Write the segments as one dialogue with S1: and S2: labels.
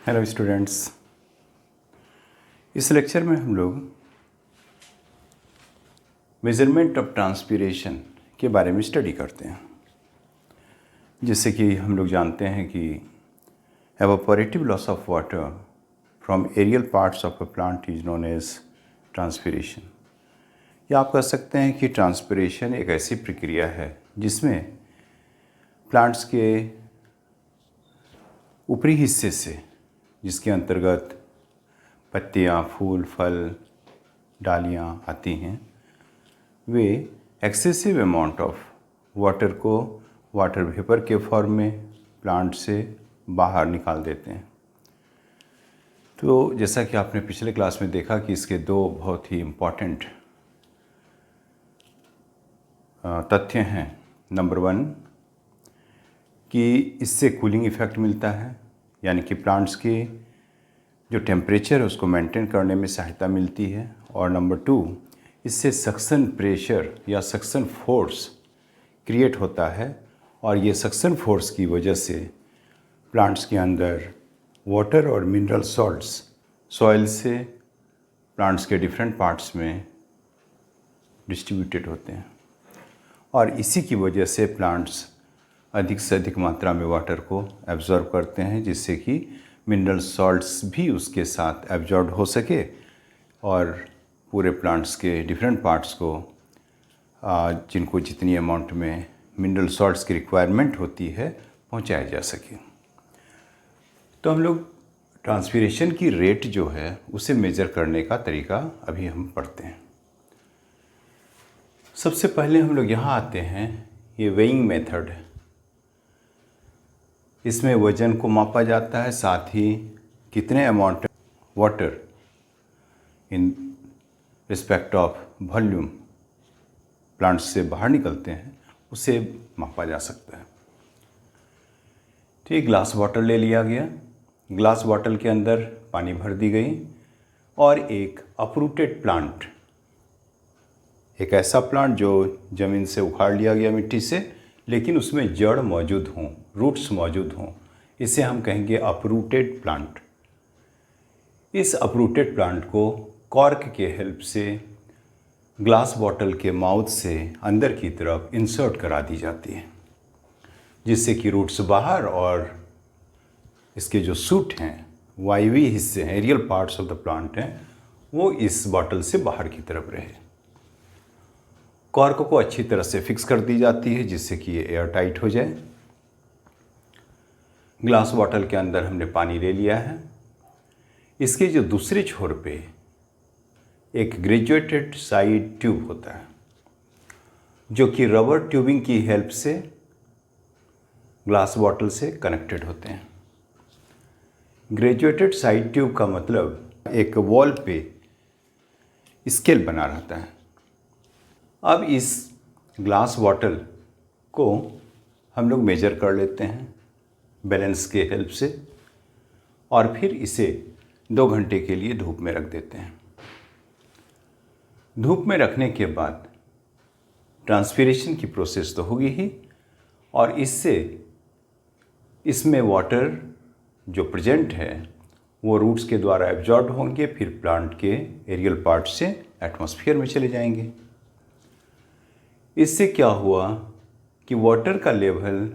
S1: Hello students. इस lecture में हम लोग मेजरमेंट ऑफ ट्रांसपीरेशन के बारे में स्टडी करते हैं। जैसे कि हम लोग जानते हैं कि evaporative loss of water from aerial parts of a plant is known as transpiration. या आप कह सकते हैं कि ट्रांसपीरेशन एक ऐसी प्रक्रिया है जिसमें प्लांट्स के ऊपरी हिस्से से, जिसके अंतर्गत पत्तियाँ, फूल, फल, डालियाँ आती हैं, वे एक्सेसिव अमाउंट ऑफ वाटर को वाटर वेपर के फॉर्म में प्लांट से बाहर निकाल देते हैं। तो जैसा कि आपने पिछले क्लास में देखा कि इसके दो बहुत ही इम्पॉर्टेंट तथ्य हैं। नंबर 1 कि इससे कूलिंग इफ़ेक्ट मिलता है, यानी कि प्लांट्स के जो टेम्परेचर है उसको मेंटेन करने में सहायता मिलती है। और नंबर 2, इससे सक्शन प्रेशर या सक्शन फोर्स क्रिएट होता है, और ये सक्शन फोर्स की वजह से प्लांट्स के अंदर वाटर और मिनरल सॉल्ट्स सॉइल से प्लांट्स के डिफरेंट पार्ट्स में डिस्ट्रीब्यूटेड होते हैं, और इसी की वजह से प्लांट्स अधिक से अधिक मात्रा में वाटर को एब्जॉर्ब करते हैं, जिससे कि मिनरल सॉल्ट्स भी उसके साथ एब्जॉर्ब हो सके और पूरे प्लांट्स के डिफरेंट पार्ट्स को जिनको जितनी अमाउंट में मिनरल सॉल्ट्स की रिक्वायरमेंट होती है पहुंचाया जा सके। तो हम लोग ट्रांसपीरेशन की रेट जो है उसे मेज़र करने का तरीका अभी हम पढ़ते हैं। सबसे पहले हम लोग यहाँ आते हैं, ये वेइंग मेथड है। इसमें वज़न को मापा जाता है, साथ ही कितने amount water in respect of volume plants से बाहर निकलते हैं उसे मापा जा सकता है। ठीक, ग्लास बॉटल ले लिया गया, ग्लास बॉटल के अंदर पानी भर दी गई, और एक अपरूटेड प्लांट, एक ऐसा प्लांट जो ज़मीन से उखाड़ लिया गया मिट्टी से, लेकिन उसमें जड़ मौजूद हों, रूट्स मौजूद हों, इसे हम कहेंगे अपरूटेड प्लांट। इस अपरूटेड प्लांट को कॉर्क के हेल्प से ग्लास बॉटल के माउथ से अंदर की तरफ इंसर्ट करा दी जाती है, जिससे कि रूट्स बाहर और इसके जो सूट हैं, वायवीय हिस्से हैं, aerial parts of the plant हैं, वो इस बॉटल से बाहर की तरफ रहे। कॉर्क को अच्छी तरह से फिक्स कर दी जाती है, जिससे कि ये एयर टाइट हो जाए। ग्लास बॉटल के अंदर हमने पानी ले लिया है। इसके जो दूसरे छोर पे एक ग्रेजुएटेड साइड ट्यूब होता है, जो कि रबर ट्यूबिंग की हेल्प से ग्लास बॉटल से कनेक्टेड होते हैं। ग्रेजुएटेड साइड ट्यूब का मतलब एक वॉल पे स्केल बना रहता है। अब इस ग्लास बॉटल को हम लोग मेजर कर लेते हैं बैलेंस के हेल्प से, और फिर इसे 2 घंटे के लिए धूप में रख देते हैं। धूप में रखने के बाद ट्रांसपीरेशन की प्रोसेस तो होगी ही, और इससे इसमें वाटर जो प्रेजेंट है वो रूट्स के द्वारा एब्जॉर्ब होंगे, फिर प्लांट के एरियल पार्ट से एटमॉस्फेयर में चले जाएंगे। इससे क्या हुआ कि वाटर का लेवल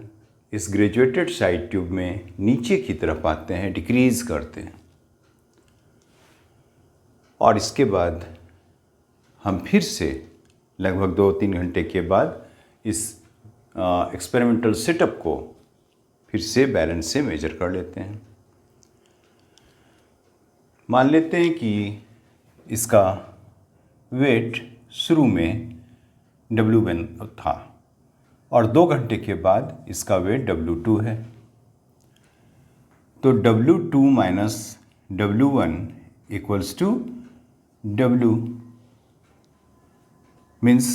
S1: इस ग्रेजुएटेड साइड ट्यूब में नीचे की तरफ आते हैं, डिक्रीज़ करते हैं, और इसके बाद हम फिर से लगभग 2-3 घंटे के बाद इस एक्सपेरिमेंटल सेटअप को फिर से बैलेंस से मेजर कर लेते हैं। मान लेते हैं कि इसका वेट शुरू में W1 था, और 2 घंटे के बाद इसका वेट W2 है। तो W2 minus W1 equals to W means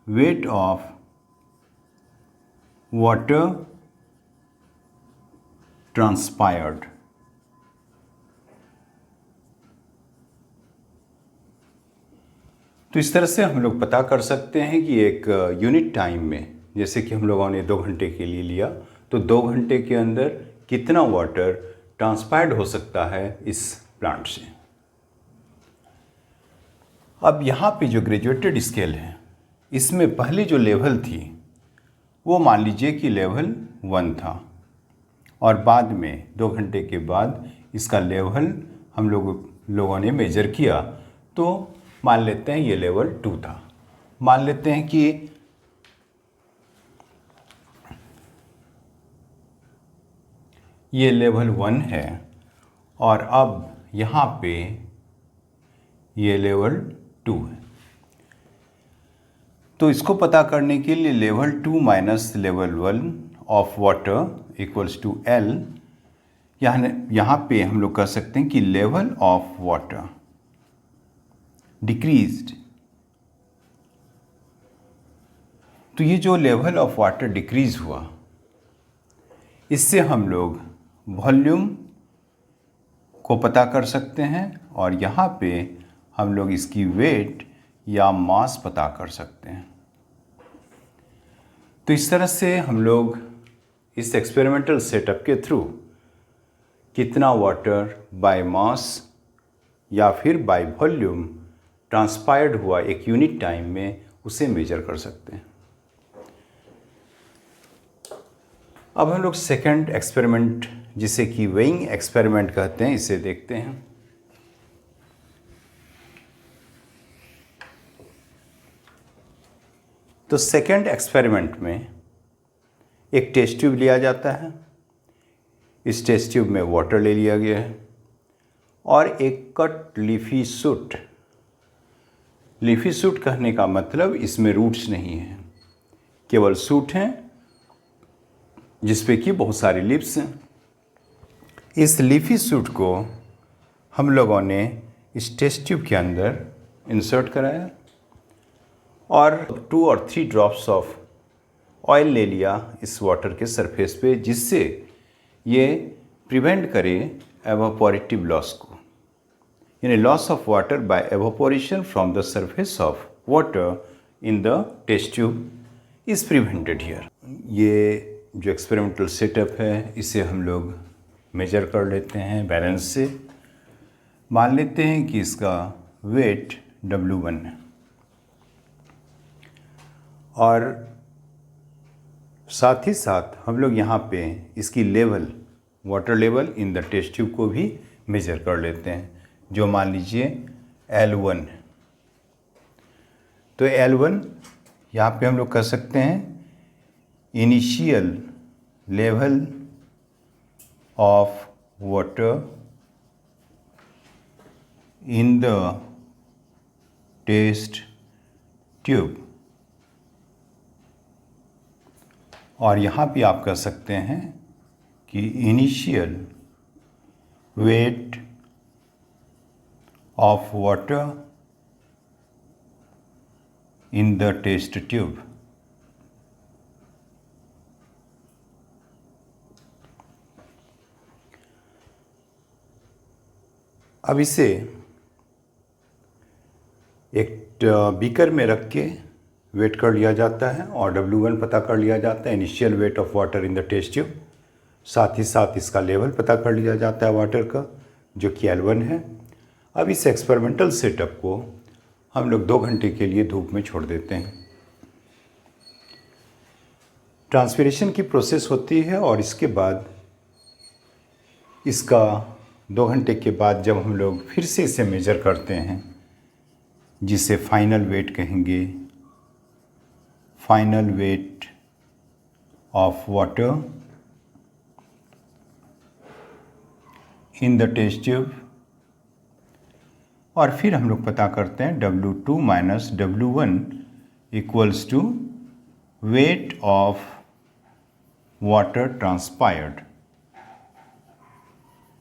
S1: weight of water transpired. तो इस तरह से हम लोग पता कर सकते हैं कि एक यूनिट टाइम में, जैसे कि हम लोगों ने 2 घंटे के लिए लिया, तो 2 घंटे के अंदर कितना वाटर ट्रांसपायर्ड हो सकता है इस प्लांट से। अब यहाँ पे जो ग्रेजुएटेड स्केल है, इसमें पहले जो लेवल थी वो मान लीजिए कि लेवल 1 था, और बाद में 2 घंटे के बाद इसका लेवल हम लोगों ने मेजर किया तो मान लेते हैं ये लेवल 2 था। मान लेते हैं कि ये लेवल 1 है और अब यहाँ पे ये लेवल 2 है। तो इसको पता करने के लिए level 2 minus level 1 of water equals to L, यहाँ पे हम लोग कह सकते हैं कि लेवल ऑफ वाटर डिक्रीज्ड। तो ये जो लेवल ऑफ वाटर डिक्रीज हुआ, इससे हम लोग वॉल्यूम को पता कर सकते हैं और यहाँ पे हम लोग इसकी वेट या मास पता कर सकते हैं। तो इस तरह से हम लोग इस एक्सपेरिमेंटल सेटअप के थ्रू कितना वाटर बाय मास या फिर बाय वॉल्यूम ट्रांसपायर्ड हुआ एक यूनिट टाइम में, उसे मेजर कर सकते हैं। अब हम लोग सेकंड एक्सपेरिमेंट, जिसे कि वेइंग एक्सपेरिमेंट कहते हैं, इसे देखते हैं। तो सेकंड एक्सपेरिमेंट में एक टेस्ट ट्यूब लिया जाता है। इस टेस्ट ट्यूब में वाटर ले लिया गया है और एक cut leafy shoot. Leafy shoot कहने का मतलब इसमें रूट्स नहीं है, केवल शूट हैं जिसपे कि बहुत सारे लीव्स हैं। इस लीफी शूट को हम लोगों ने इस टेस्ट ट्यूब के अंदर इंसर्ट कराया और 2 और 3 ड्रॉप्स ऑफ ऑयल ले लिया इस वाटर के सरफेस पे, जिससे ये प्रिवेंट करे एवापोरेटिव लॉस को, यानी loss of water by evaporation from the surface of water in the test tube is prevented here. ये जो एक्सपेरिमेंटल सेटअप है, इसे हम लोग मेजर कर लेते हैं बैलेंस से। मान लेते हैं कि इसका वेट W1 है और साथ ही साथ हम लोग यहाँ पे इसकी level, water level in the test tube को भी मेजर कर लेते हैं, जो मान लीजिए L1 है। तो L1 यहाँ पे हम लोग कह सकते हैं initial level of water in the test tube, और यहाँ भी आप कह सकते हैं कि initial weight of water in the test tube. अब इसे एक बीकर में रख के वेट कर लिया जाता है और W1 पता कर लिया जाता है, initial weight of water in the test tube. साथ ही साथ इसका लेवल पता कर लिया जाता है वाटर का, जो कि L1 है। अब इस एक्सपेरिमेंटल सेटअप को हम लोग 2 घंटे के लिए धूप में छोड़ देते हैं। ट्रांसपिरेशन की प्रोसेस होती है और इसके बाद इसका 2 घंटे के बाद जब हम लोग फिर से इसे मेजर करते हैं, जिसे फाइनल वेट कहेंगे, final weight of water in the test tube, और फिर हम लोग पता करते हैं W2 minus W1 equals to weight of water transpired,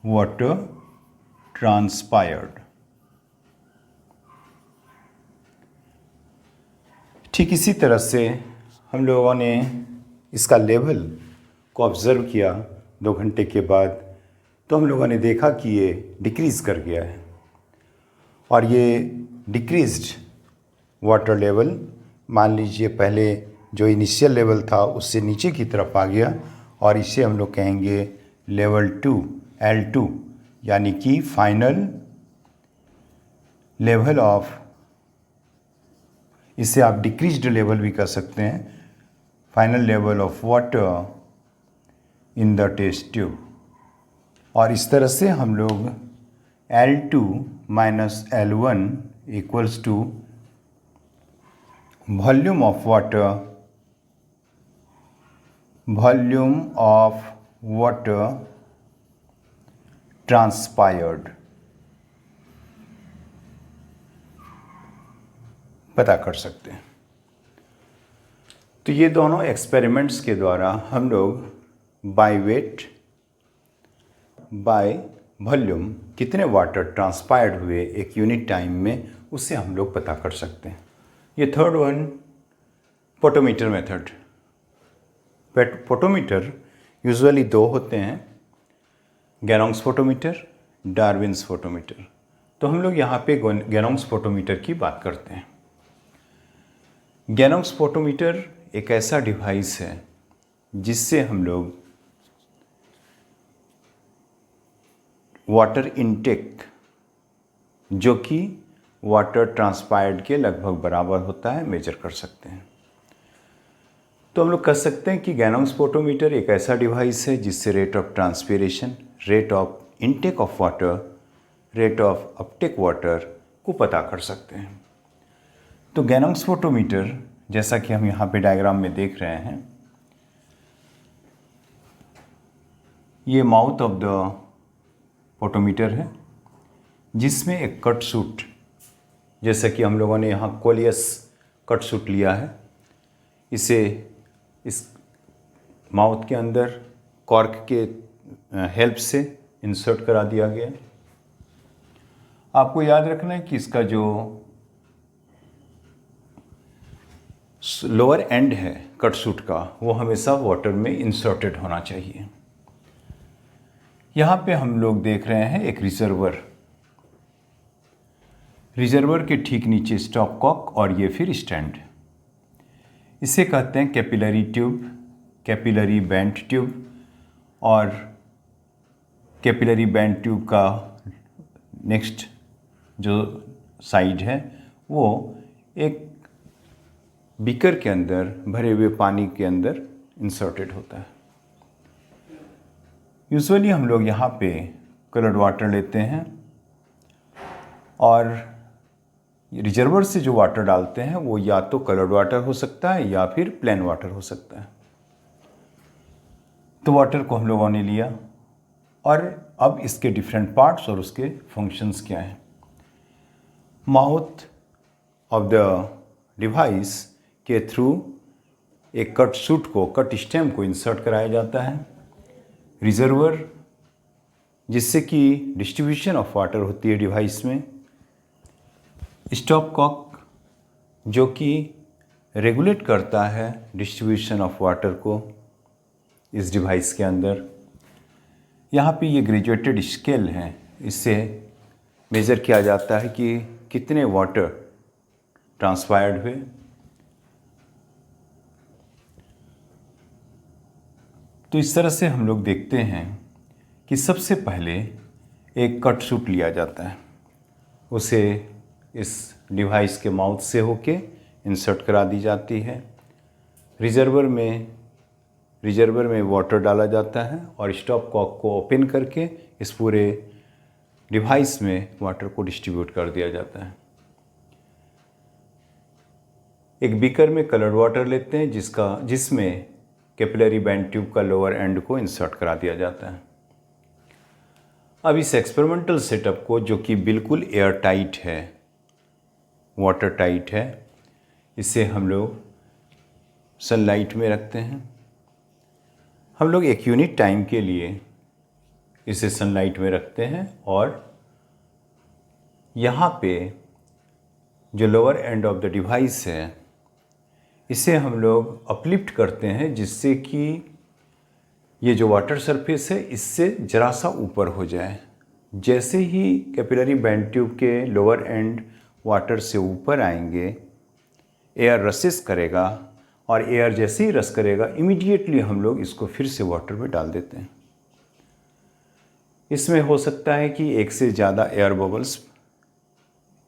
S1: water transpired. ठीक इसी तरह से हम लोगों ने इसका लेवल को ऑब्ज़र्व किया 2 घंटे के बाद, तो हम लोगों ने देखा कि ये डिक्रीज़ कर गया है और ये डिक्रीज्ड वाटर लेवल, मान लीजिए पहले जो इनिशियल लेवल था उससे नीचे की तरफ आ गया और इसे हम लोग कहेंगे लेवल 2 L2 यानी कि फाइनल लेवल ऑफ, इसे आप डिक्रीज्ड लेवल भी कह सकते हैं, final level of water in the test tube. और इस तरह से हम लोग L2 minus L1 equals to volume of water transpired पता कर सकते हैं। तो ये दोनों एक्सपेरिमेंट्स के द्वारा हम लोग बाय वेट, बाय वॉल्यूम कितने वाटर ट्रांसपायर्ड हुए एक यूनिट टाइम में, उससे हम लोग पता कर सकते हैं। ये third one potometer method. Potometer usually दो होते हैं, गैनोंग्स फोटोमीटर, डार्विन्स फोटोमीटर। तो हम लोग यहाँ पे गैनोंग्स फोटोमीटर की बात करते हैं। गैनोंग्स फोटोमीटर एक ऐसा डिवाइस है जिससे हम लोग वाटर इनटेक, जो कि वाटर ट्रांसपायर्ड के लगभग बराबर होता है, मेजर कर सकते हैं। तो हम लोग कह सकते हैं कि गैनोंग्स फोटोमीटर एक ऐसा डिवाइस है जिससे rate of transpiration, rate of intake of water, rate of Uptake water को पता कर सकते हैं। तो गैनोंग्स फोटोमीटर, जैसा कि हम यहाँ पे डायग्राम में देख रहे हैं, ये माउथ ऑफ द फोटोमीटर है जिसमें एक कट सूट, जैसा कि हम लोगों ने यहाँ कोलियस कट सूट लिया है, इसे इस माउथ के अंदर कॉर्क के हेल्प से इंसर्ट करा दिया गया। आपको याद रखना है कि इसका जो लोअर एंड है कट सूट का, वो हमेशा वाटर में इंसर्टेड होना चाहिए। यहाँ पे हम लोग देख रहे हैं एक रिजर्वर। रिजर्वर के ठीक नीचे स्टॉप कॉक और ये फिर स्टैंड। इसे कहते हैं capillary tube, capillary band tube. और कैपिलरी बैंड ट्यूब का नेक्स्ट जो साइड है वो एक बीकर के अंदर भरे हुए पानी के अंदर इंसर्टेड होता है। यूजुअली हम लोग यहाँ पे कलर्ड वाटर लेते हैं और रिजर्वर से जो वाटर डालते हैं वो या तो कलर्ड वाटर हो सकता है या फिर प्लेन वाटर हो सकता है। तो वाटर को हम लोगों ने लिया और अब इसके डिफरेंट पार्ट्स और उसके फंक्शंस क्या हैं। माउथ ऑफ द डिवाइस के थ्रू एक कट सूट को, कट स्टेम को इंसर्ट कराया जाता है। रिजर्वर, जिससे कि डिस्ट्रीब्यूशन ऑफ वाटर होती है डिवाइस में। स्टॉप कॉक, जो कि रेगुलेट करता है डिस्ट्रीब्यूशन ऑफ वाटर को इस डिवाइस के अंदर। यहाँ पे ये ग्रेजुएटेड स्केल हैं, इससे मेज़र किया जाता है कि कितने वाटर ट्रांसपायर्ड हुए। तो इस तरह से हम लोग देखते हैं कि सबसे पहले एक कट सूट लिया जाता है, उसे इस डिवाइस के माउथ से होके इंसर्ट करा दी जाती है। रिजर्वर में वाटर डाला जाता है और स्टॉप कॉक को ओपन करके इस पूरे डिवाइस में वाटर को डिस्ट्रीब्यूट कर दिया जाता है। एक बीकर में कलर्ड वाटर लेते हैं जिसमें कैपिलरी बैंड ट्यूब का लोअर एंड को इंसर्ट करा दिया जाता है। अब इस एक्सपेरिमेंटल सेटअप को, जो कि बिल्कुल एयर टाइट है, वाटर टाइट है, इसे हम लोग सनलाइट में रखते हैं। हम लोग एक यूनिट टाइम के लिए इसे सनलाइट में रखते हैं और यहाँ पे जो lower end of the device है, इसे हम लोग अपलिफ्ट करते हैं जिससे कि ये जो वाटर सरफेस है इससे ज़रा सा ऊपर हो जाए। जैसे ही कैपिलरी बैंड ट्यूब के लोअर एंड वाटर से ऊपर आएंगे, एयर रसेस करेगा और एयर जैसे ही रस करेगा इमीडिएटली हम लोग इसको फिर से वाटर में डाल देते हैं। इसमें हो सकता है कि एक से ज़्यादा एयर बबल्स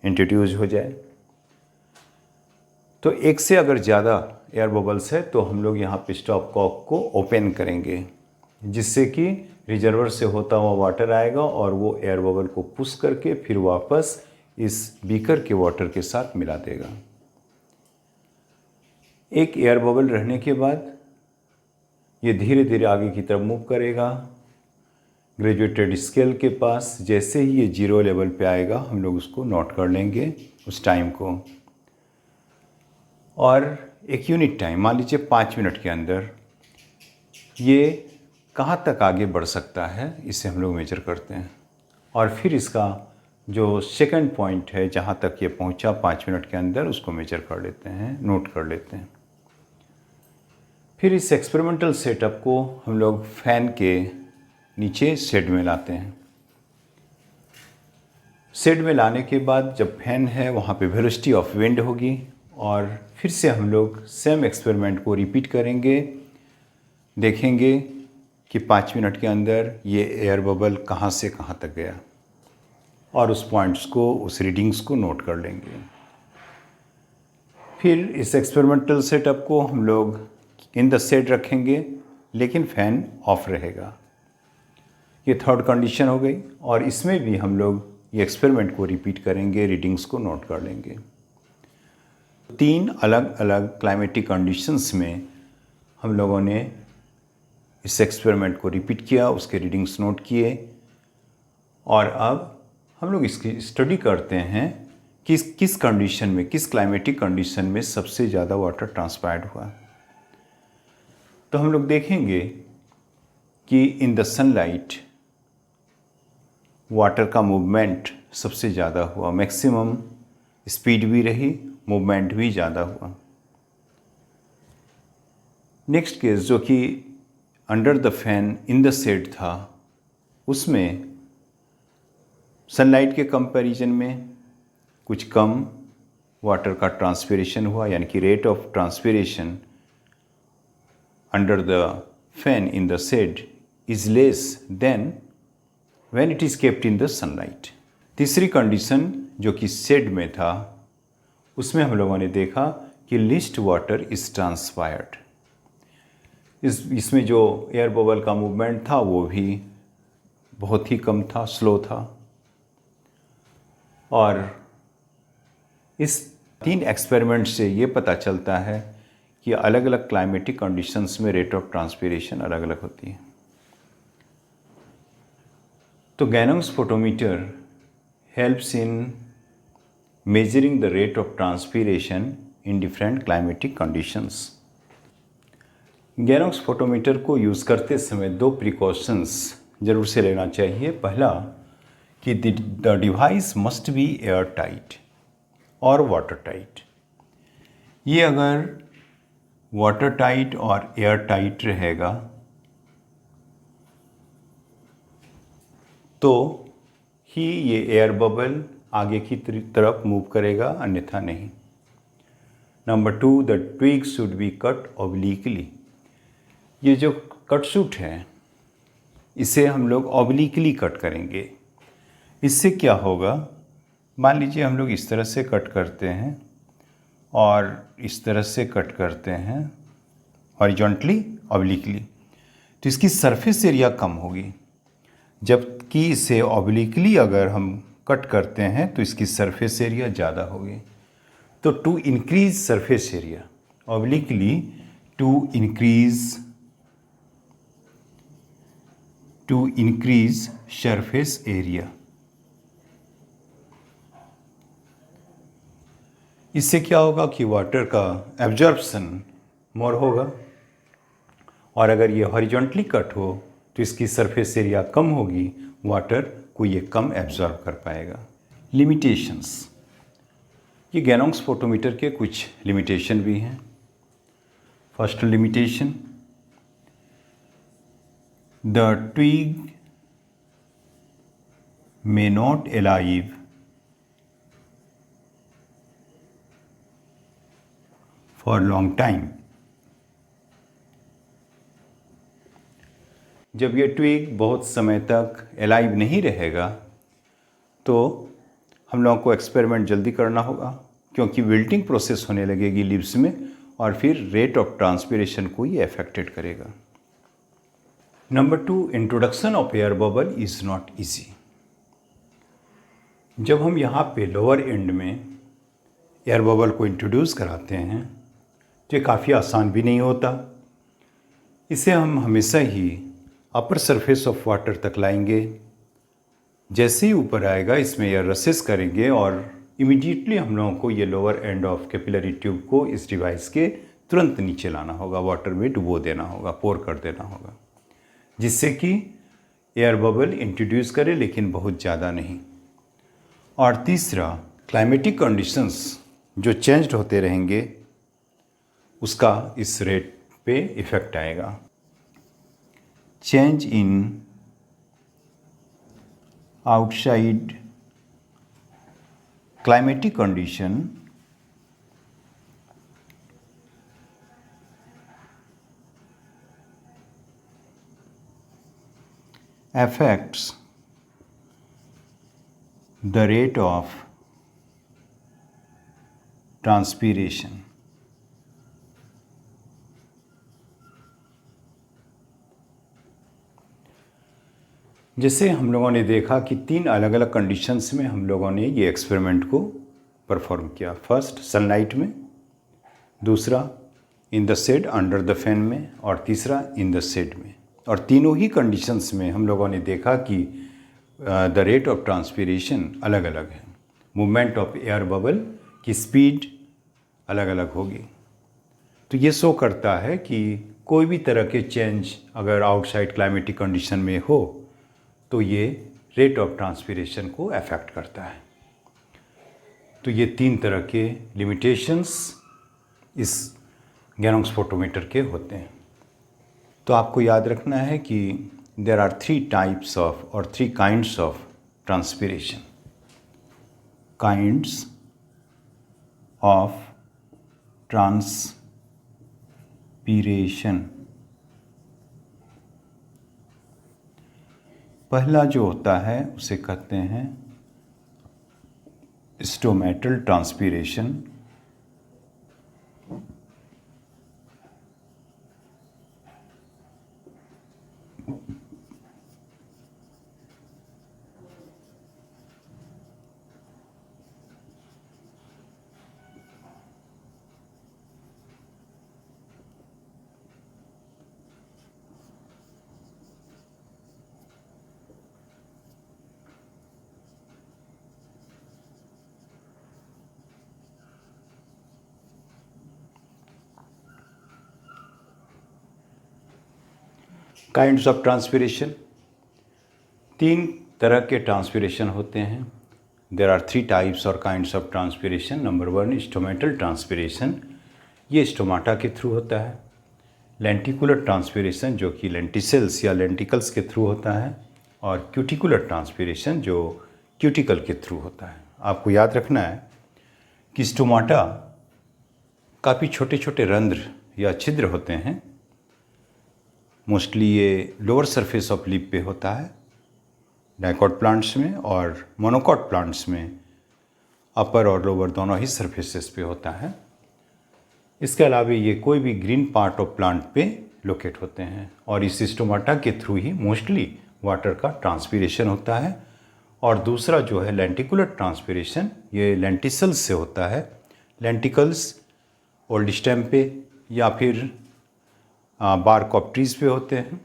S1: इंट्रोड्यूस हो जाए। तो एक से अगर ज़्यादा एयर बबल्स है तो हम लोग यहाँ पे स्टॉप कॉक को ओपन करेंगे, जिससे कि रिजर्वर से होता हुआ वाटर आएगा और वो एयर बबल को पुश करके फिर वापस इस बीकर के वाटर के साथ मिला देगा। एक एयर बबल रहने के बाद ये धीरे धीरे आगे की तरफ मूव करेगा ग्रेजुएटेड स्केल के पास। जैसे ही ये 0 लेवल पे आएगा हम लोग उसको नोट कर लेंगे उस टाइम को, और एक यूनिट टाइम मान लीजिए 5 मिनट के अंदर ये कहाँ तक आगे बढ़ सकता है इसे हम लोग मेजर करते हैं। और फिर इसका जो सेकंड पॉइंट है जहाँ तक ये पहुँचा 5 मिनट के अंदर, उसको मेजर कर लेते हैं, नोट कर लेते हैं। फिर इस एक्सपेरिमेंटल सेटअप को हम लोग फैन के नीचे शेड में लाते हैं। शेड में लाने के बाद जब फैन है वहाँ पे वेलोसिटी ऑफ विंड होगी, और फिर से हम लोग सेम एक्सपेरिमेंट को रिपीट करेंगे। देखेंगे कि 5 मिनट के अंदर ये एयर बबल कहाँ से कहाँ तक गया, और उस पॉइंट्स को, उस रीडिंग्स को नोट कर लेंगे। फिर इस एक्सपेरिमेंटल सेटअप को हम लोग इन द शेड रखेंगे, लेकिन फैन ऑफ रहेगा। ये थर्ड कंडीशन हो गई, और इसमें भी हम लोग ये एक्सपेरिमेंट को रिपीट करेंगे, रीडिंग्स को नोट कर लेंगे। 3 अलग अलग क्लाइमेटिक कंडीशंस में हम लोगों ने इस एक्सपेरिमेंट को रिपीट किया, उसके रीडिंग्स नोट किए, और अब हम लोग इसकी स्टडी करते हैं कि किस कंडीशन में, किस क्लाइमेटिक कंडीशन में सबसे ज़्यादा वाटर ट्रांसपायर्ड हुआ। तो हम लोग देखेंगे कि इन द सनलाइट वाटर का मूवमेंट सबसे ज़्यादा हुआ, मैक्सिमम स्पीड भी रही, मूवमेंट भी ज़्यादा हुआ। नेक्स्ट केस जो कि under the fan in the shade था, उसमें सनलाइट के कंपैरिजन में कुछ कम वाटर का ट्रांसपिरेशन हुआ, यानी कि rate of transpiration under the fan in the shade is less than when it is kept in the sunlight. तीसरी कंडीशन जो कि शेड में था, उसमें हम लोगों ने देखा कि लीस्ट वाटर इज ट्रांसपायर्ड। इसमें जो एयर बबल का मूवमेंट था वो भी बहुत ही कम था, स्लो था। और इस 3 एक्सपेरिमेंट से ये पता चलता है कि अलग अलग क्लाइमेटिक कंडीशंस में रेट ऑफ ट्रांसपिरेशन अलग अलग होती है। तो Ganong's photometer helps in measuring the rate of transpiration in different climatic conditions. Ganong's photometer को यूज़ करते समय 2 प्रिकॉशंस ज़रूर से लेना चाहिए। पहला कि the device must be air tight और वाटर टाइट। ये अगर वाटर टाइट और एयर टाइट रहेगा तो ही ये एयर बबल आगे की तरफ मूव करेगा, अन्यथा नहीं। Number 2, the twig should be cut obliquely. ये जो कट शूट है इसे हम लोग ऑब्लिकली कट करेंगे। इससे क्या होगा, मान लीजिए हम लोग इस तरह से कट करते हैं और इस तरह से कट करते हैं हॉरिजॉन्टली, ऑब्लिकली, तो इसकी सरफेस एरिया कम होगी। जबकि इसे ऑब्लिकली अगर हम कट करते हैं तो इसकी सरफेस एरिया ज़्यादा होगी। तो to increase surface area obliquely, to increase surface area, इससे क्या होगा कि वाटर का एब्जॉर्प्शन मोर होगा। और अगर ये हॉरिजॉन्टली कट हो तो इसकी सरफेस एरिया कम होगी, वाटर को ये कम एब्जॉर्ब कर पाएगा। लिमिटेशंस, ये गैनोंग्स फोटोमीटर के कुछ लिमिटेशन भी हैं। First limitation, the twig may not alive for long time। जब ये ट्विग बहुत समय तक अलाइव नहीं रहेगा तो हम लोगों को एक्सपेरिमेंट जल्दी करना होगा, क्योंकि विल्टिंग प्रोसेस होने लगेगी लीव्स में और फिर रेट ऑफ ट्रांसपिरेशन को ये अफेक्टेड करेगा। Number 2, introduction of air bubble is not easy. जब हम यहाँ पे लोअर एंड में एयर बबल को इंट्रोड्यूस कराते हैं तो ये काफ़ी आसान भी नहीं होता। इसे हम हमेशा ही अपर सरफेस ऑफ वाटर तक लाएंगे। जैसे ही ऊपर आएगा इसमें एयर रसेस करेंगे और इमीडिएटली हम लोगों को ये lower end of capillary tube को इस डिवाइस के तुरंत नीचे लाना होगा, वाटर में डुबो देना होगा, पोर कर देना होगा, जिससे कि एयर बबल इंट्रोड्यूस करे, लेकिन बहुत ज़्यादा नहीं। और तीसरा, क्लाइमेटिक कंडीशंस जो चेंज्ड होते रहेंगे उसका इस रेट पे इफ़ेक्ट आएगा। Change in outside climatic condition affects the rate of transpiration. जैसे हम लोगों ने देखा कि 3 अलग अलग कंडीशंस में हम लोगों ने ये एक्सपेरिमेंट को परफॉर्म किया। फर्स्ट सनलाइट में, दूसरा in the shade under the fan में, और तीसरा इन द शेड में। और तीनों ही कंडीशंस में हम लोगों ने देखा कि द रेट ऑफ ट्रांसपिरेशन अलग अलग है। मूवमेंट ऑफ एयर बबल की स्पीड अलग अलग होगी। तो ये शो करता है कि कोई भी तरह के चेंज अगर आउटसाइड क्लाइमेटिक कंडीशन में हो तो ये रेट ऑफ ट्रांसपिरेशन को अफेक्ट करता है। तो ये 3 तरह के लिमिटेशंस इस गैनोक्स फोटोमीटर के होते हैं। तो आपको याद रखना है कि देयर आर 3 टाइप्स ऑफ और 3 kinds of transpiration. Kinds of transpiration. पहला जो होता है उसे कहते हैं stomatal transpiration. Kinds of transpiration, 3 तरह के ट्रांसपिरेशन होते हैं। देयर आर 3 टाइप्स और kinds of transpiration. Number 1, stomatal transpiration, ये स्टोमाटा के थ्रू होता है। लेंटिकुलर ट्रांसपिरेशन जो कि लेंटिसेल्स या लेंटिकल्स के थ्रू होता है। और क्यूटिकुलर ट्रांसपिरेशन जो क्यूटिकल के थ्रू होता है। आपको याद रखना है कि स्टोमाटा काफ़ी छोटे छोटे रंध्र या छिद्र होते हैं। मोस्टली ये लोअर सरफेस ऑफ लीफ पे होता है डाइकॉट प्लांट्स में, और मोनोकॉट प्लांट्स में अपर और लोअर दोनों ही सरफेसेस पे होता है। इसके अलावा ये कोई भी ग्रीन पार्ट ऑफ प्लांट पे लोकेट होते हैं और इस स्टोमाटा के थ्रू ही मोस्टली वाटर का ट्रांसपिरेशन होता है। और दूसरा जो है लेंटिकुलर ट्रांसपिरेशन, ये लेंटिसल्स से होता है। लेंटिकल्स ओल्ड स्टेम पे या फिर बार्क ऑफ ट्रीज पे होते हैं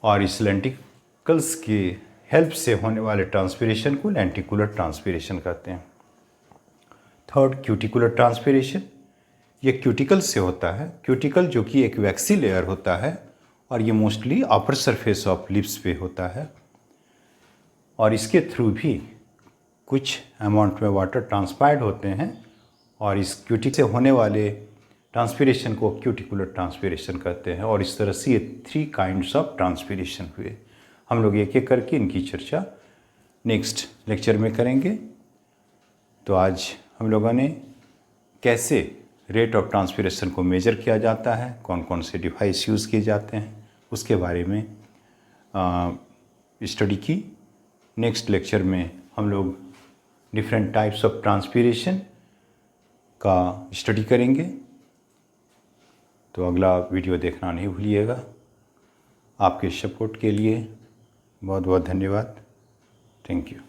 S1: और इस लेंटिकल्स की हेल्प से होने वाले ट्रांसपिरेशन को लेंटिकुलर ट्रांसपिरेशन कहते हैं। थर्ड, क्यूटिकुलर ट्रांसपिरेशन, ये क्यूटिकल से होता है। क्यूटिकल जो कि एक वैक्सी लेयर होता है और ये mostly upper surface of lips पे होता है और इसके थ्रू भी कुछ अमाउंट में वाटर ट्रांसपायर्ड होते हैं और इस क्यूटिक से होने वाले ट्रांसपिरेशन को क्यूटिकुलर ट्रांसपिरेशन कहते हैं। और इस तरह से ये 3 काइंड्स ऑफ ट्रांसपिरेशन हुए। हम लोग एक एक करके इनकी चर्चा नेक्स्ट लेक्चर में करेंगे। तो आज हम लोगों ने कैसे रेट ऑफ ट्रांसपिरेशन को मेजर किया जाता है, कौन कौन से डिवाइस यूज़ किए जाते हैं, उसके बारे में स्टडी की। नेक्स्ट लेक्चर में हम लोग डिफरेंट टाइप्स ऑफ ट्रांसपीरेशन का स्टडी करेंगे। तो अगला वीडियो देखना नहीं भूलिएगा। आपके सपोर्ट के लिए बहुत बहुत धन्यवाद। Thank you.